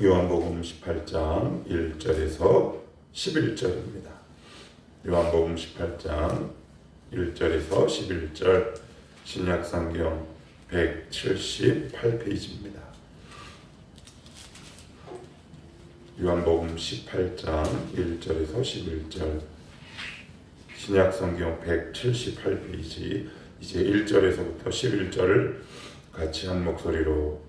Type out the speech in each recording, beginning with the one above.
요한복음 18장 1절에서 11절입니다. 요한복음 18장 1절에서 11절 신약성경 178페이지입니다. 요한복음 18장 1절에서 11절 신약성경 178페이지 이제 1절에서부터 11절을 같이 한 목소리로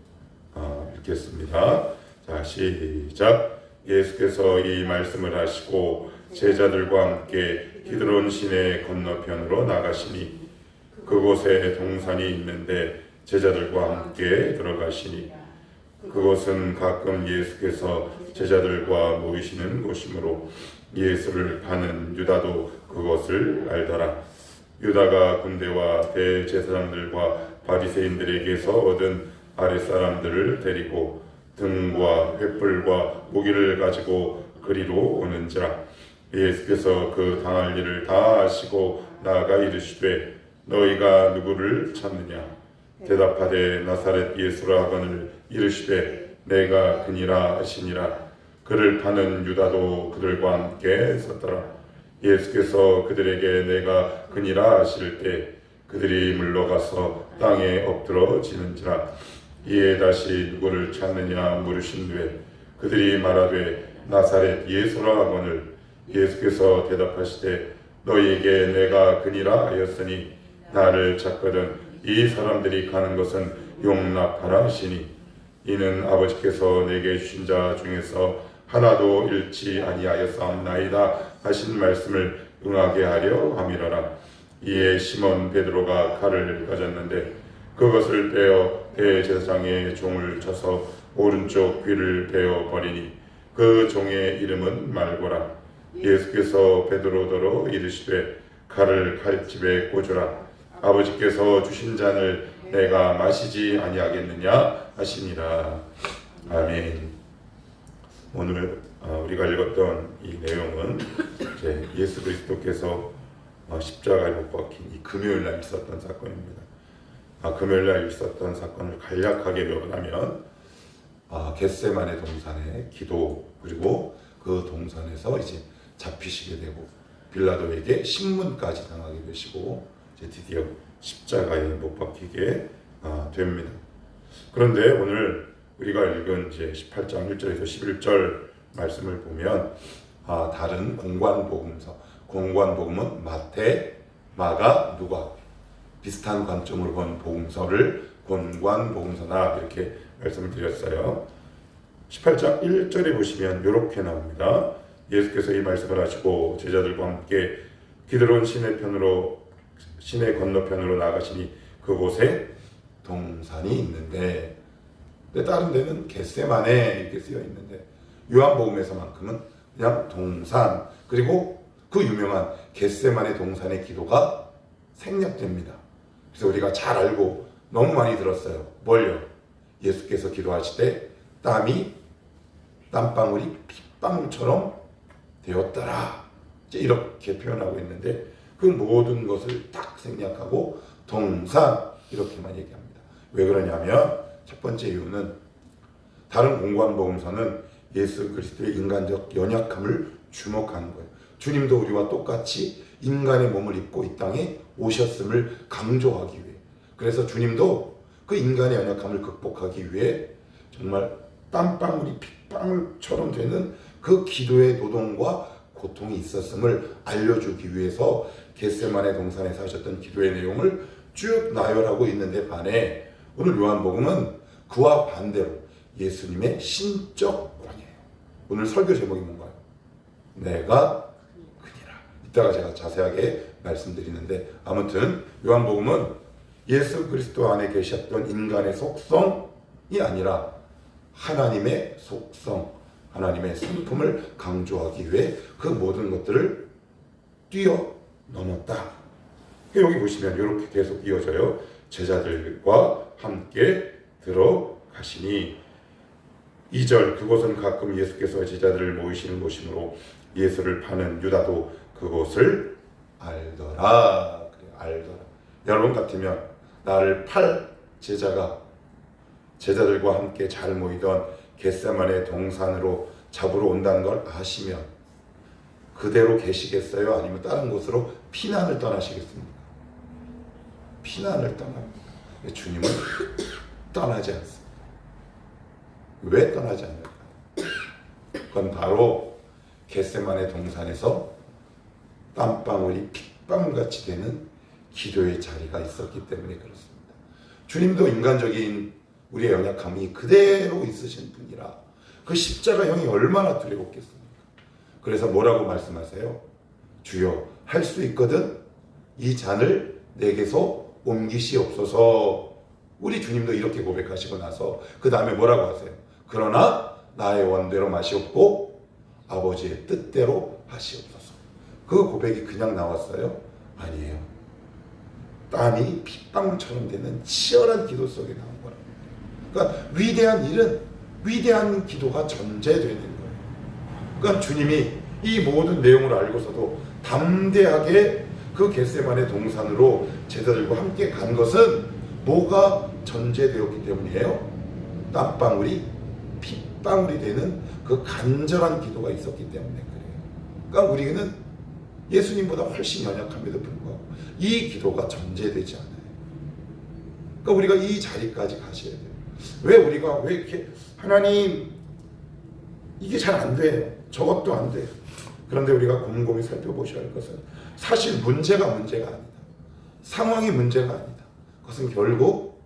읽겠습니다. 자, 시작. 예수께서 이 말씀을 하시고 제자들과 함께 기드론 시내 건너편으로 나가시니 그곳에 동산이 있는데 제자들과 함께 들어가시니 그곳은 가끔 예수께서 제자들과 모이시는 곳이므로 예수를 파는 유다도 그것을 알더라. 유다가 군대와 대제사장들과 바리새인들에게서 얻은 아랫사람들을 데리고 등과 횃불과 무기를 가지고 그리로 오는지라. 예수께서 그 당할 일을 다 아시고 나아가 이르시되 너희가 누구를 찾느냐. 대답하되 나사렛 예수라 하거늘 이르시되 내가 그니라 하시니라. 그를 파는 유다도 그들과 함께 섰더라. 예수께서 그들에게 내가 그니라 하실 때 그들이 물러가서 땅에 엎드러지는지라. 이에 다시 누구를 찾느냐 물으신뒤에 그들이 말하되 나사렛 예수라 하거늘 예수께서 대답하시되 너희에게 내가 그니라 하였으니 나를 찾거든 이 사람들이 가는 것은 용납하라 하시니 이는 아버지께서 내게 주신 자 중에서 하나도 잃지 아니하였사옵나이다 하신 말씀을 응하게 하려 함이로라. 이에 시몬 베드로가 칼을 가졌는데 그것을 떼어 대제사장의 종을 쳐서 오른쪽 귀를 베어 버리니 그 종의 이름은 말고라. 예수께서 베드로더러 이르시되 칼을 칼집에 꽂으라. 아버지께서 주신 잔을 내가 마시지 아니하겠느냐 하시니라. 아멘. 오늘 우리가 읽었던 이 내용은 이제 예수 그리스도께서 십자가에 못 박힌 이 금요일날 있었던 사건입니다. 금요일날 있었던 사건을 간략하게 묘사하면 겟세마네 동산의 기도 그리고 그 동산에서 이제 잡히시게 되고 빌라도에게 신문까지 당하게 되시고 이제 드디어 십자가에 못 박히게 됩니다. 그런데 오늘 우리가 읽은 이제 18장 1절에서 11절 말씀을 보면 다른 공관복음은 마태, 마가, 누가 비슷한 관점으로 본 복음서를 공관복음서나 이렇게 말씀을 드렸어요. 18장 1절에 보시면 이렇게 나옵니다. 예수께서 이 말씀을 하시고 제자들과 함께 기드론 시내 건너편으로 나가시니 그곳에 동산이 있는데 다른 데는 겟세마네 이렇게 쓰여 있는데 요한복음에서만큼은 그냥 동산 그리고 그 유명한 겟세마네 동산의 기도가 생략됩니다. 그래서 우리가 잘 알고 너무 많이 들었어요. 뭘요? 예수께서 기도하실 때 땀방울이 핏방울처럼 되었더라. 이렇게 표현하고 있는데 그 모든 것을 딱 생략하고 동산 이렇게만 얘기합니다. 왜 그러냐면 첫 번째 이유는 다른 공관복음서는 예수 그리스도의 인간적 연약함을 주목하는 거예요. 주님도 우리와 똑같이 인간의 몸을 입고 이 땅에 오셨음을 강조하기 위해 그래서 주님도 그 인간의 연약함을 극복하기 위해 정말 땀방울이 핏방울처럼 되는 그 기도의 노동과 고통이 있었음을 알려주기 위해서 겟세마네 동산에서 하셨던 기도의 내용을 쭉 나열하고 있는데 반해 오늘 요한복음은 그와 반대로 예수님의 신적 권위예요. 오늘 설교 제목이 뭔가요? 내가 그니라. 이따가 제가 자세하게 말씀드리는데 아무튼 요한복음은 예수 그리스도 안에 계셨던 인간의 속성이 아니라 하나님의 속성, 하나님의 성품을 강조하기 위해 그 모든 것들을 뛰어넘었다. 여기 보시면 이렇게 계속 이어져요. 제자들과 함께 들어가시니 2절 그곳은 가끔 예수께서 제자들을 모이시는 곳이므로 예수를 파는 유다도 그곳을 알더라. 알더라. 여러분 같으면 나를 팔 제자들과 함께 잘 모이던 겟세마네 동산으로 잡으러 온다는 걸 아시면 그대로 계시겠어요? 아니면 다른 곳으로 피난을 떠나시겠습니까? 피난을 떠납니다. 주님은 떠나지 않습니다. 왜 떠나지 않을까요? 그건 바로 겟세마네 동산에서 땀방울이 핏방울같이 되는 기도의 자리가 있었기 때문에 그렇습니다. 주님도 인간적인 우리의 연약함이 그대로 있으신 분이라 그 십자가형이 얼마나 두려웠겠습니까? 그래서 뭐라고 말씀하세요? 주여, 할 수 있거든 이 잔을 내게서 옮기시옵소서. 우리 주님도 이렇게 고백하시고 나서 그 다음에 뭐라고 하세요? 그러나 나의 원대로 마시옵고 아버지의 뜻대로 하시옵소서. 그 고백이 그냥 나왔어요? 아니에요. 땀이 핏방울처럼 되는 치열한 기도 속에 나온 거라고. 그러니까 위대한 일은 위대한 기도가 전제되는 거예요. 그러니까 주님이 이 모든 내용을 알고서도 담대하게 그 겟세마네 동산으로 제자들과 함께 간 것은 뭐가 전제되었기 때문이에요? 땀방울이 핏방울이 되는 그 간절한 기도가 있었기 때문에 그래요. 그러니까 우리는 예수님보다 훨씬 연약함에도 불구하고 이 기도가 전제되지 않아요. 그러니까 우리가 이 자리까지 가셔야 돼요. 왜 이렇게 하나님 이게 잘 안 돼요. 저것도 안 돼요. 그런데 우리가 곰곰이 살펴보셔야 할 것은 사실 문제가 아니다. 상황이 문제가 아니다. 그것은 결국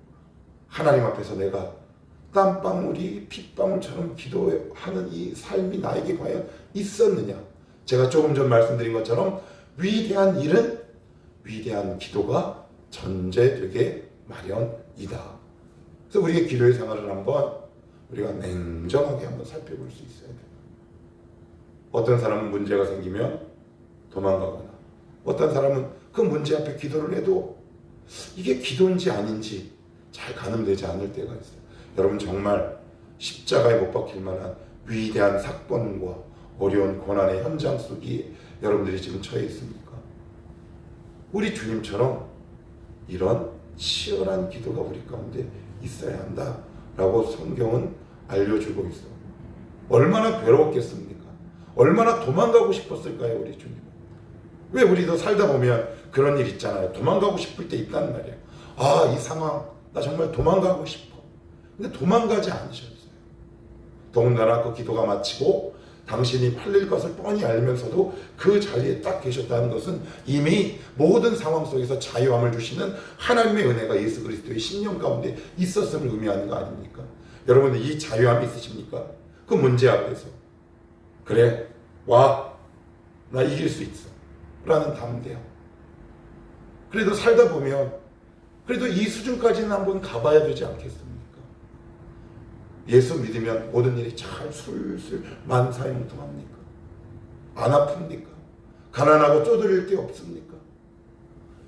하나님 앞에서 내가 땀방울이 핏방울처럼 기도하는 이 삶이 나에게 과연 있었느냐. 제가 조금 전 말씀드린 것처럼 위대한 일은 위대한 기도가 전제되게 마련이다. 그래서 우리의 기도의 생활을 한번 우리가 냉정하게 한번 살펴볼 수 있어야 돼요. 어떤 사람은 문제가 생기면 도망가거나 어떤 사람은 그 문제 앞에 기도를 해도 이게 기도인지 아닌지 잘 가늠되지 않을 때가 있어요. 여러분 정말 십자가에 못 박힐 만한 위대한 사건과 어려운 고난의 현장 속에 여러분들이 지금 처해 있습니까? 우리 주님처럼 이런 치열한 기도가 우리 가운데 있어야 한다라고 성경은 알려주고 있어요. 얼마나 괴로웠겠습니까? 얼마나 도망가고 싶었을까요, 우리 주님은? 왜 우리도 살다 보면 그런 일 있잖아요. 도망가고 싶을 때 있단 말이에요. 아, 이 상황 나 정말 도망가고 싶어. 근데 도망가지 않으셨어요. 더군다나 그 기도가 마치고 당신이 팔릴 것을 뻔히 알면서도 그 자리에 딱 계셨다는 것은 이미 모든 상황 속에서 자유함을 주시는 하나님의 은혜가 예수 그리스도의 심령 가운데 있었음을 의미하는 거 아닙니까? 여러분들 이 자유함이 있으십니까? 그 문제 앞에서 그래, 와, 나 이길 수 있어 라는 담대함. 그래도 살다 보면 그래도 이 수준까지는 한번 가봐야 되지 않겠습니까? 예수 믿으면 모든 일이 잘 술술 만사형통합니까? 안 아픕니까? 가난하고 쪼들릴 게 없습니까?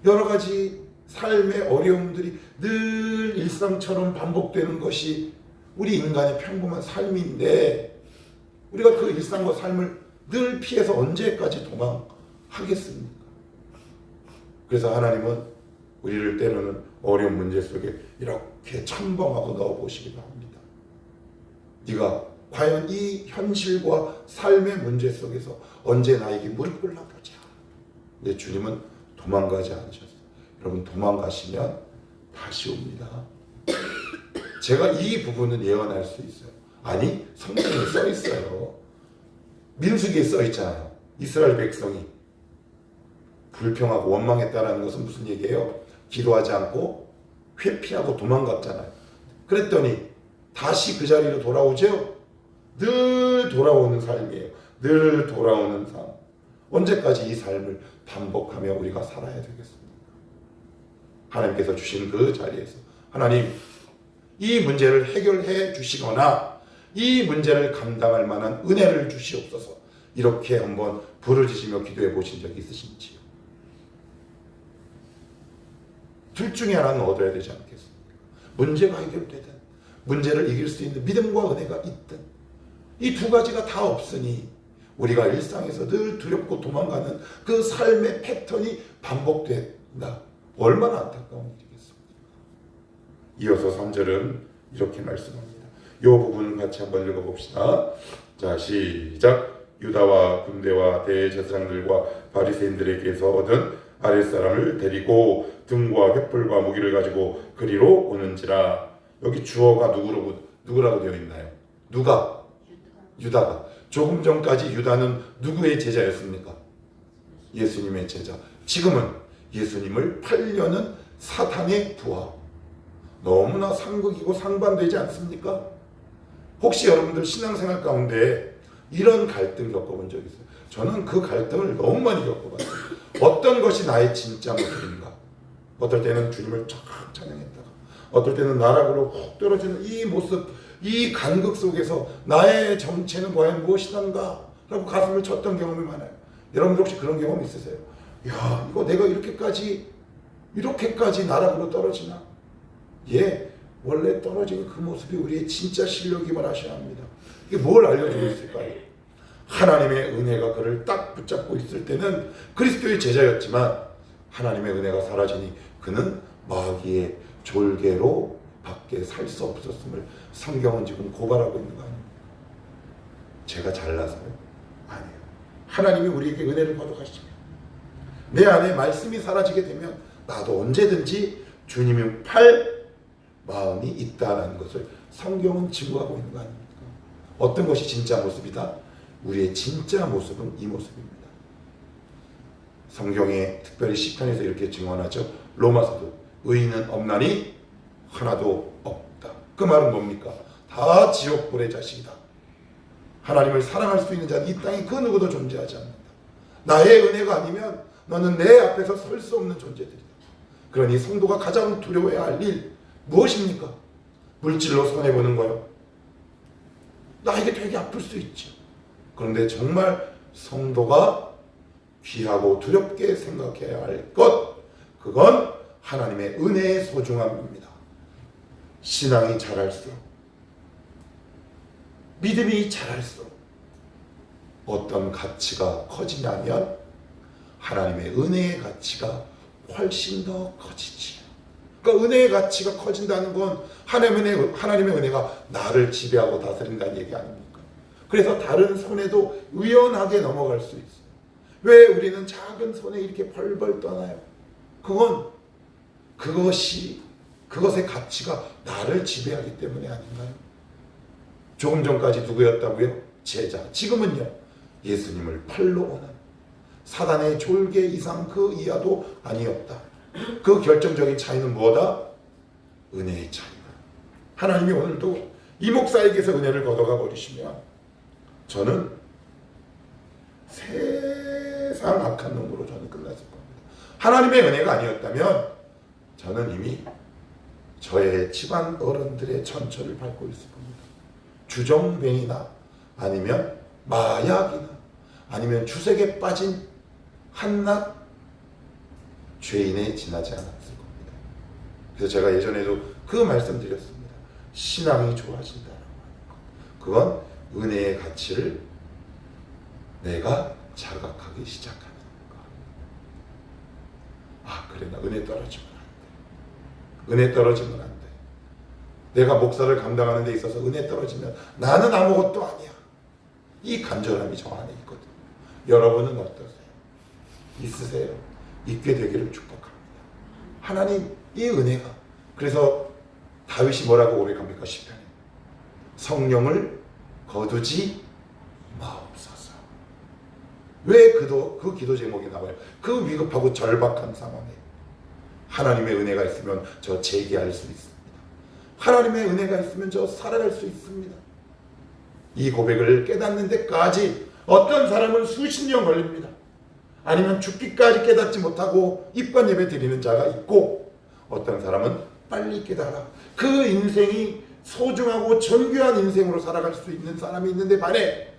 여러 가지 삶의 어려움들이 늘 일상처럼 반복되는 것이 우리 인간의 평범한 삶인데 우리가 그 일상과 삶을 늘 피해서 언제까지 도망하겠습니까? 그래서 하나님은 우리를 때로는 어려운 문제 속에 이렇게 첨벙하고 넣어보시기도 합니다. 네가 과연 이 현실과 삶의 문제 속에서 언제 나에게 무릎 꿇어보자. 근데 주님은 도망가지 않으셨어요. 여러분 도망가시면 다시 옵니다. 제가 이 부분은 예언할 수 있어요. 아니 성경에 써 있어요. 민수기에 써 있잖아요. 이스라엘 백성이 불평하고 원망했다는 것은 무슨 얘기예요? 기도하지 않고 회피하고 도망갔잖아요. 그랬더니 다시 그 자리로 돌아오죠? 늘 돌아오는 삶이에요. 늘 돌아오는 삶. 언제까지 이 삶을 반복하며 우리가 살아야 되겠습니까? 하나님께서 주신 그 자리에서 하나님 이 문제를 해결해 주시거나 이 문제를 감당할 만한 은혜를 주시옵소서. 이렇게 한번 부르짖으며 기도해 보신 적이 있으신지요? 둘 중에 하나는 얻어야 되지 않겠습니까? 문제가 해결되든 문제를 이길 수 있는 믿음과 은혜가 있든 이 두 가지가 다 없으니 우리가 일상에서 늘 두렵고 도망가는 그 삶의 패턴이 반복된다. 얼마나 안타까운 일이겠습니까? 이어서 3절은 이렇게 말씀합니다. 이 부분 같이 한번 읽어봅시다. 자, 시작. 유다와 군대와 대제사장들과 바리새인들에게서 얻은 아랫사람을 데리고 등과 횃불과 무기를 가지고 그리로 오는지라. 여기 주어가 누구라고 되어 있나요? 누가? 유다가. 조금 전까지 유다는 누구의 제자였습니까? 예수님의 제자. 지금은 예수님을 팔려는 사탄의 부하. 너무나 상극이고 상반되지 않습니까? 혹시 여러분들 신앙생활 가운데 이런 갈등 겪어본 적 있어요? 저는 그 갈등을 너무 많이 겪어봤어요. 어떤 것이 나의 진짜 모습인가? 어떨 때는 주님을 쫙 찬양했다가, 어떨 때는 나락으로 훅 떨어지는 이 모습, 이 간극 속에서 나의 정체는 과연 무엇이던가? 라고 가슴을 쳤던 경험이 많아요. 여러분들 혹시 그런 경험 있으세요? 야, 이거 내가 이렇게까지 나락으로 떨어지나? 예, 원래 떨어진 그 모습이 우리의 진짜 실력임을 아셔야 합니다. 이게 뭘 알려주고 있을까요? 하나님의 은혜가 그를 딱 붙잡고 있을 때는 그리스도의 제자였지만 하나님의 은혜가 사라지니 그는 마귀의 졸개로 밖에 살 수 없었음을 성경은 지금 고발하고 있는 거 아닙니까? 제가 잘나서요? 아니에요. 하나님이 우리에게 은혜를 거둬가시면 내 안에 말씀이 사라지게 되면 나도 언제든지 주님이 팔 마음이 있다라는 것을 성경은 증거하고 있는 거 아닙니까? 어떤 것이 진짜 모습이다? 우리의 진짜 모습은 이 모습입니다. 성경에 특별히 시편에서 이렇게 증언하죠. 로마서도 의인은 없나니 하나도 없다. 그 말은 뭡니까? 다 지옥불의 자식이다. 하나님을 사랑할 수 있는 자는 이 땅에 그 누구도 존재하지 않는다. 나의 은혜가 아니면 너는 내 앞에서 설 수 없는 존재들이다. 그러니 성도가 가장 두려워해야 할 일 무엇입니까? 물질로 손해보는 거요. 나에게 되게 아플 수 있죠. 그런데 정말 성도가 귀하고 두렵게 생각해야 할 것, 그건 하나님의 은혜의 소중함입니다. 신앙이 자랄수록, 믿음이 자랄수록 어떤 가치가 커지냐면 하나님의 은혜의 가치가 훨씬 더 커지지. 그러니까 은혜의 가치가 커진다는 건 하나님의 은혜가 나를 지배하고 다스린다는 얘기 아닙니까? 그래서 다른 손에도 유연하게 넘어갈 수 있어요. 왜 우리는 작은 손에 이렇게 벌벌 떠나요? 그것의 가치가 나를 지배하기 때문에 아닌가요? 조금 전까지 누구였다고요? 제자. 지금은요, 예수님을 팔로 오는 사단의 졸개 이상 그 이하도 아니었다. 그 결정적인 차이는 뭐다? 은혜의 차이다. 하나님이 오늘도 이 목사에게서 은혜를 걷어가 버리시면 저는 세상 악한 놈으로 저는 끝났을 겁니다. 하나님의 은혜가 아니었다면 저는 이미 저의 집안 어른들의 전철을 밟고 있을 겁니다. 주정뱅이나 아니면 마약이나 아니면 주색에 빠진 한낱 죄인에 지나지 않았을 겁니다. 그래서 제가 예전에도 그 말씀 드렸습니다. 신앙이 좋아진다라고 하는 것. 그건 은혜의 가치를 내가 자각하기 시작하는 것. 아, 그래, 나 은혜 떨어지면 안 돼. 은혜 떨어지면 안 돼. 내가 목사를 감당하는 데 있어서 은혜 떨어지면 나는 아무것도 아니야. 이 간절함이 저 안에 있거든요. 여러분은 어떠세요? 있으세요? 있게 되기를 축복합니다. 하나님, 이 은혜가, 그래서 다윗이 뭐라고 고백합니까? 시편에 성령을 거두지 마옵소서. 왜 그 기도 제목이 나와요? 그 위급하고 절박한 상황에 하나님의 은혜가 있으면 저 재기할 수 있습니다. 하나님의 은혜가 있으면 저 살아갈 수 있습니다. 이 고백을 깨닫는 데까지 어떤 사람은 수십 년 걸립니다. 아니면 죽기까지 깨닫지 못하고 입관 예배 드리는 자가 있고, 어떤 사람은 빨리 깨달아 그 인생이 소중하고 존귀한 인생으로 살아갈 수 있는 사람이 있는데 반해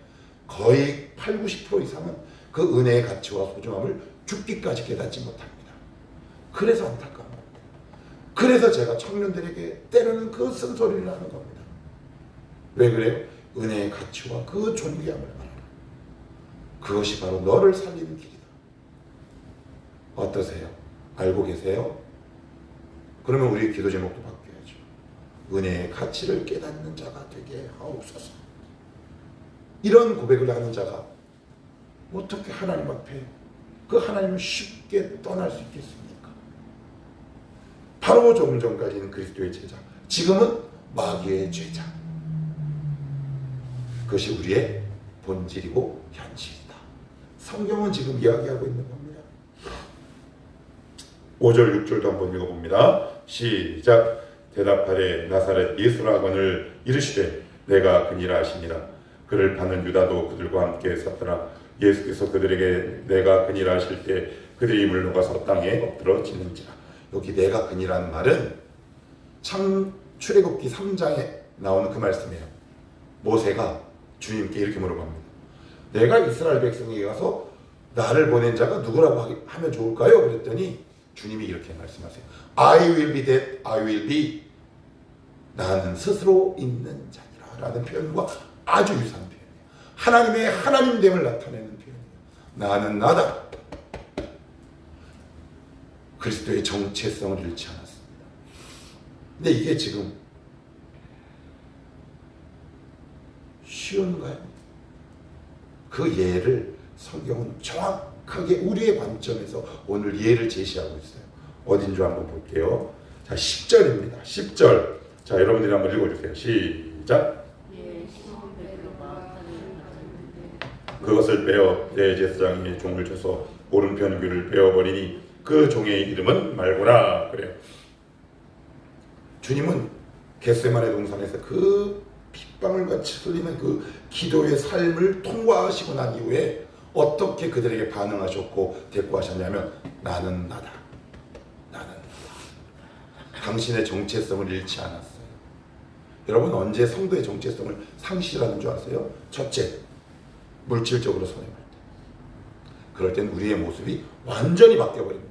거의 80-90% 이상은 그 은혜의 가치와 소중함을 죽기까지 깨닫지 못합니다. 그래서 안타까운 겁니다. 그래서 제가 청년들에게 때로는 그 쓴소리를 하는 겁니다. 왜 그래요? 은혜의 가치와 그 존귀함을 말하라. 그것이 바로 너를 살리는 길이다. 어떠세요? 알고 계세요? 그러면 우리의 기도 제목도 바뀌어야죠. 은혜의 가치를 깨닫는 자가 되게 하옵소서. 이런 고백을 하는 자가 어떻게 하나님 앞에 그 하나님을 쉽게 떠날 수 있겠습니까? 바로 조금 전까지는 그리스도의 제자, 지금은 마귀의 죄자. 그것이 우리의 본질이고 현실이다. 성경은 지금 이야기하고 있는 겁니다. 5절 6절도 한번 읽어봅니다. 시작. 대답하되 나사렛 예수라거늘 이르시되 내가 그니라 하시니라. 그를 파는 유다도 그들과 함께 섰더라. 예수께서 그들에게 내가 그니라 하실 때 그들이 물러가서 땅에 엎드러 지는지라. 여기 내가 그니라는 말은 출애굽기 3장에 나오는 그 말씀이에요. 모세가 주님께 이렇게 물어봅니다. 내가 이스라엘 백성에게 가서 나를 보낸 자가 누구라고 하면 좋을까요? 그랬더니 주님이 이렇게 말씀하세요. I will be that I will be. 나는 스스로 있는 자니라 라는 표현과 아주 유사한 표현이에요. 하나님의 하나님됨을 나타내는 표현이에요. 나는 나다. 그리스도의 정체성을 잃지 않았습니다. 근데 이게 지금 쉬운가요? 그 예를 성경은 정확하게 우리의 관점에서 오늘 예를 제시하고 있어요. 어딘 줄 한번 볼게요. 자, 10절입니다. 10절. 자, 여러분들이 한번 읽어주세요. 시작. 그것을 빼어 대제사장이 종을 쳐서 오른편 귀를 빼어버리니 그 종의 이름은 말고라. 그래요. 주님은 겟세마네 동산에서 그 핏방울 같이 흘리는 그 기도의 삶을 통과하시고 난 이후에 어떻게 그들에게 반응하셨고 대꾸하셨냐면 나는 나다. 나는 나다. 당신의 정체성을 잃지 않았어요. 여러분 언제 성도의 정체성을 상실하는 줄 아세요? 첫째, 물질적으로 손해볼 때. 그럴 땐 우리의 모습이 완전히 바뀌어버립니다.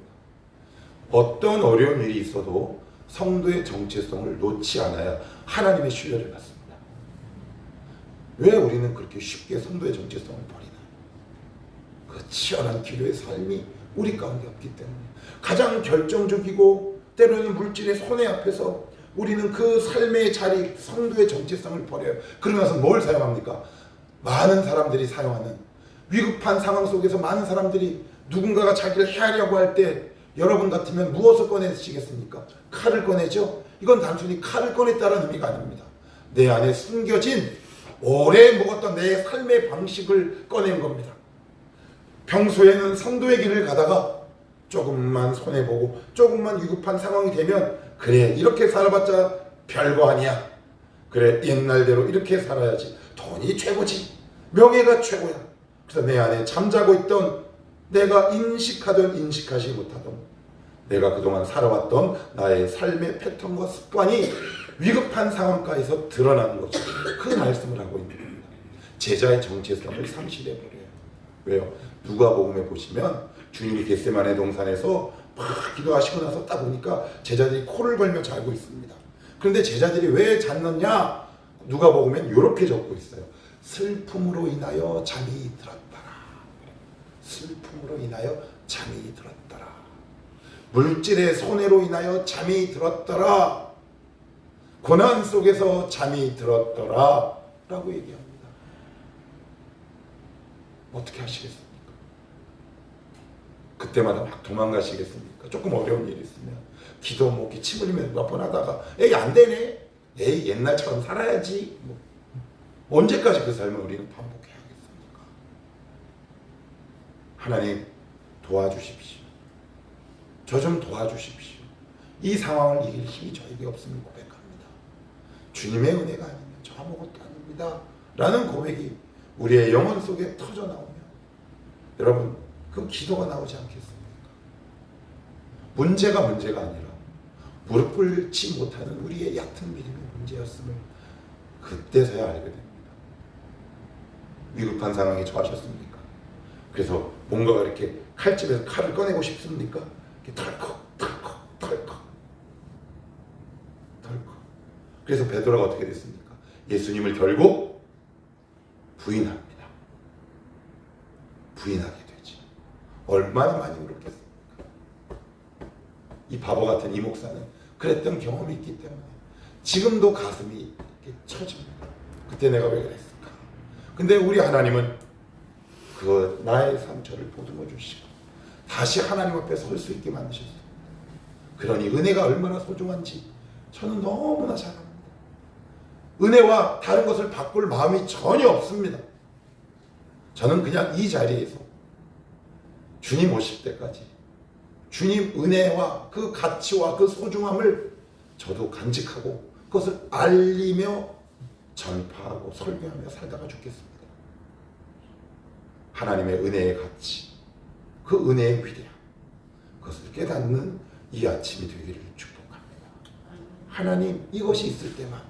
어떤 어려운 일이 있어도 성도의 정체성을 놓지 않아야 하나님의 신뢰를 받습니다. 왜 우리는 그렇게 쉽게 성도의 정체성을 버리나요? 그 치열한 기도의 삶이 우리 가운데 없기 때문에 가장 결정적이고 때로는 물질의 손해 앞에서 우리는 그 삶의 자리, 성도의 정체성을 버려요. 그러고 나서 뭘 사용합니까? 많은 사람들이 사용하는 위급한 상황 속에서 많은 사람들이 누군가가 자기를 해하려고 할 때 여러분 같으면 무엇을 꺼내시겠습니까? 칼을 꺼내죠? 이건 단순히 칼을 꺼냈다는 의미가 아닙니다. 내 안에 숨겨진 오래 묵었던 내 삶의 방식을 꺼낸 겁니다. 평소에는 성도의 길을 가다가 조금만 손해보고 조금만 위급한 상황이 되면 그래 이렇게 살아봤자 별거 아니야. 그래 옛날대로 이렇게 살아야지. 돈이 최고지. 명예가 최고야. 그래서 내 안에 잠자고 있던 내가 인식하던 인식하지 못하던 내가 그동안 살아왔던 나의 삶의 패턴과 습관이 위급한 상황가에서 드러나는 거죠. 그 말씀을 하고 있는 겁니다. 제자의 정체성을 상실해버려요. 왜요? 누가복음에 보시면 주님이 겟세마네 동산에서 막 기도하시고 나서 딱 보니까 제자들이 코를 걸며 자고 있습니다. 그런데 제자들이 왜 잤느냐? 누가복음엔 이렇게 적고 있어요. 슬픔으로 인하여 잠이 들었더라. 슬픔으로 인하여 잠이 들었더라. 물질의 손해로 인하여 잠이 들었더라. 고난 속에서 잠이 들었더라 라고 얘기합니다. 어떻게 하시겠습니까? 그때마다 막 도망가시겠습니까? 조금 어려운 일이 있으면 기도 먹기 침 흘리면서 몇 번 하다가 에이 안 되네. 에이 옛날처럼 살아야지. 언제까지 그 삶을 우리는 반복해야 하겠습니까? 하나님 도와주십시오. 저 좀 도와주십시오. 이 상황을 이길 힘이 저에게 없음을 고백합니다. 주님의 은혜가 아니면 저 아무것도 아닙니다. 라는 고백이 우리의 영혼 속에 터져 나오면 여러분 그 기도가 나오지 않겠습니까? 문제가 아니라 무릎 꿇지 못하는 우리의 얕은 믿음의 문제였음을 그때서야 알게 됩니다. 위급한 상황에 처하셨습니까? 그래서 뭔가가 이렇게 칼집에서 칼을 꺼내고 싶습니까? 이렇게 털컥. 그래서 베드로가 어떻게 됐습니까? 예수님을 결국 부인합니다. 부인하게 되지. 얼마나 많이 울었겠습니까? 이 바보 같은 이 목사는 그랬던 경험이 있기 때문에 지금도 가슴이 이렇게 쳐집니다. 그때 내가 왜 그랬을까? 근데 우리 하나님은 그 나의 상처를 보듬어 주시고 다시 하나님 앞에 설 수 있게 만드셨어요. 그러니 은혜가 얼마나 소중한지 저는 너무나 잘 압니다. 은혜와 다른 것을 바꿀 마음이 전혀 없습니다. 저는 그냥 이 자리에서 주님 오실 때까지 주님 은혜와 그 가치와 그 소중함을 저도 간직하고 그것을 알리며 전파하고 설교하며 살다가 죽겠습니다. 하나님의 은혜의 가치, 그 은혜의 위대함, 그것을 깨닫는 이 아침이 되기를 축복합니다. 하나님, 이것이 있을 때만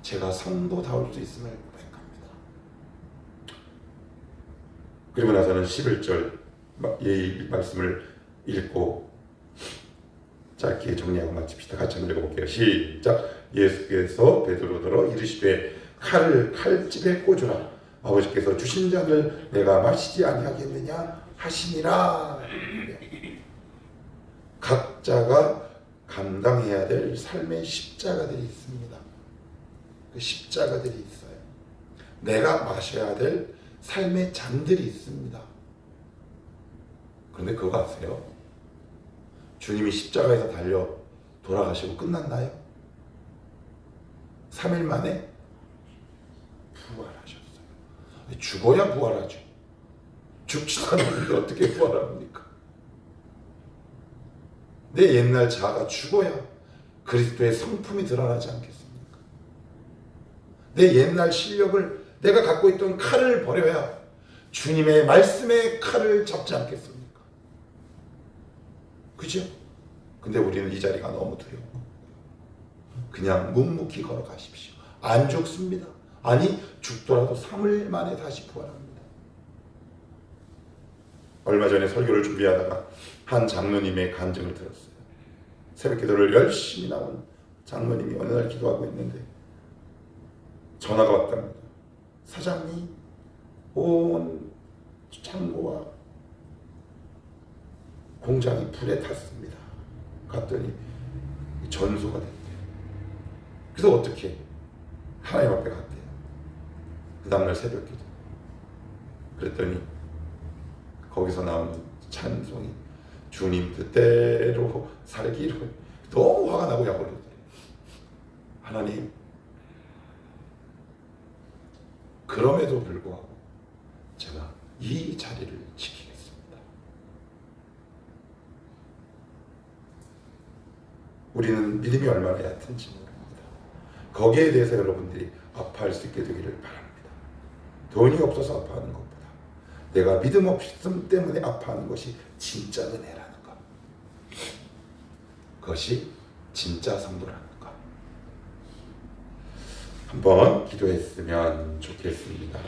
제가 성도다울 수 있음을 고백합니다. 그리고 나서는 11절 이 말씀을 읽고 짧게 정리하고 마칩시다. 같이 한번 읽어볼게요. 시작. 예수께서 베드로더러 이르시되 칼을 칼집에 꽂으라. 아버지께서 주신 잔을 내가 마시지 아니하겠느냐 하시니라. 각자가 감당해야 될 삶의 십자가들이 있습니다. 그 십자가들이 있어요. 내가 마셔야 될 삶의 잔들이 있습니다. 그런데 그거 아세요? 주님이 십자가에서 달려 돌아가시고 끝났나요? 3일 만에 부활하셨어요. 죽어야 부활하죠. 죽지도 않았는데 어떻게 부활합니까? 내 옛날 자아가 죽어야 그리스도의 성품이 드러나지 않겠습니까? 내 옛날 실력을 내가 갖고 있던 칼을 버려야 주님의 말씀의 칼을 잡지 않겠습니까? 그죠? 근데 우리는 이 자리가 너무 두려워. 그냥 묵묵히 걸어가십시오. 안 죽습니다. 아니 죽더라도 3일 만에 다시 부활합니다. 얼마 전에 설교를 준비하다가 한 장로님의 간증을 들었어요. 새벽기도를 열심히 나온 장로님이 어느 날 기도하고 있는데 전화가 왔답니다. 사장님, 온 창고와 공장이 불에 탔습니다. 갔더니 전소가 됐대요. 그래서 어떻게 하나님 앞에 갔대요. 그 다음날 새벽기도. 그랬더니 거기서 나오는 찬송이 주님 뜻대로 살기로. 너무 화가 나고 약을 넣더래요. 하나님, 그럼에도 불구하고 제가 이 자리를 지키겠습니다. 우리는 믿음이 얼마나 얕은지 모릅니다. 거기에 대해서 여러분들이 아파할 수 있게 되기를 바랍니다. 돈이 없어서 아파하는 것보다 내가 믿음 없음 때문에 아파하는 것이 진짜 은혜라는 것, 그것이 진짜 성도라는 것, 한번 기도했으면 좋겠습니다.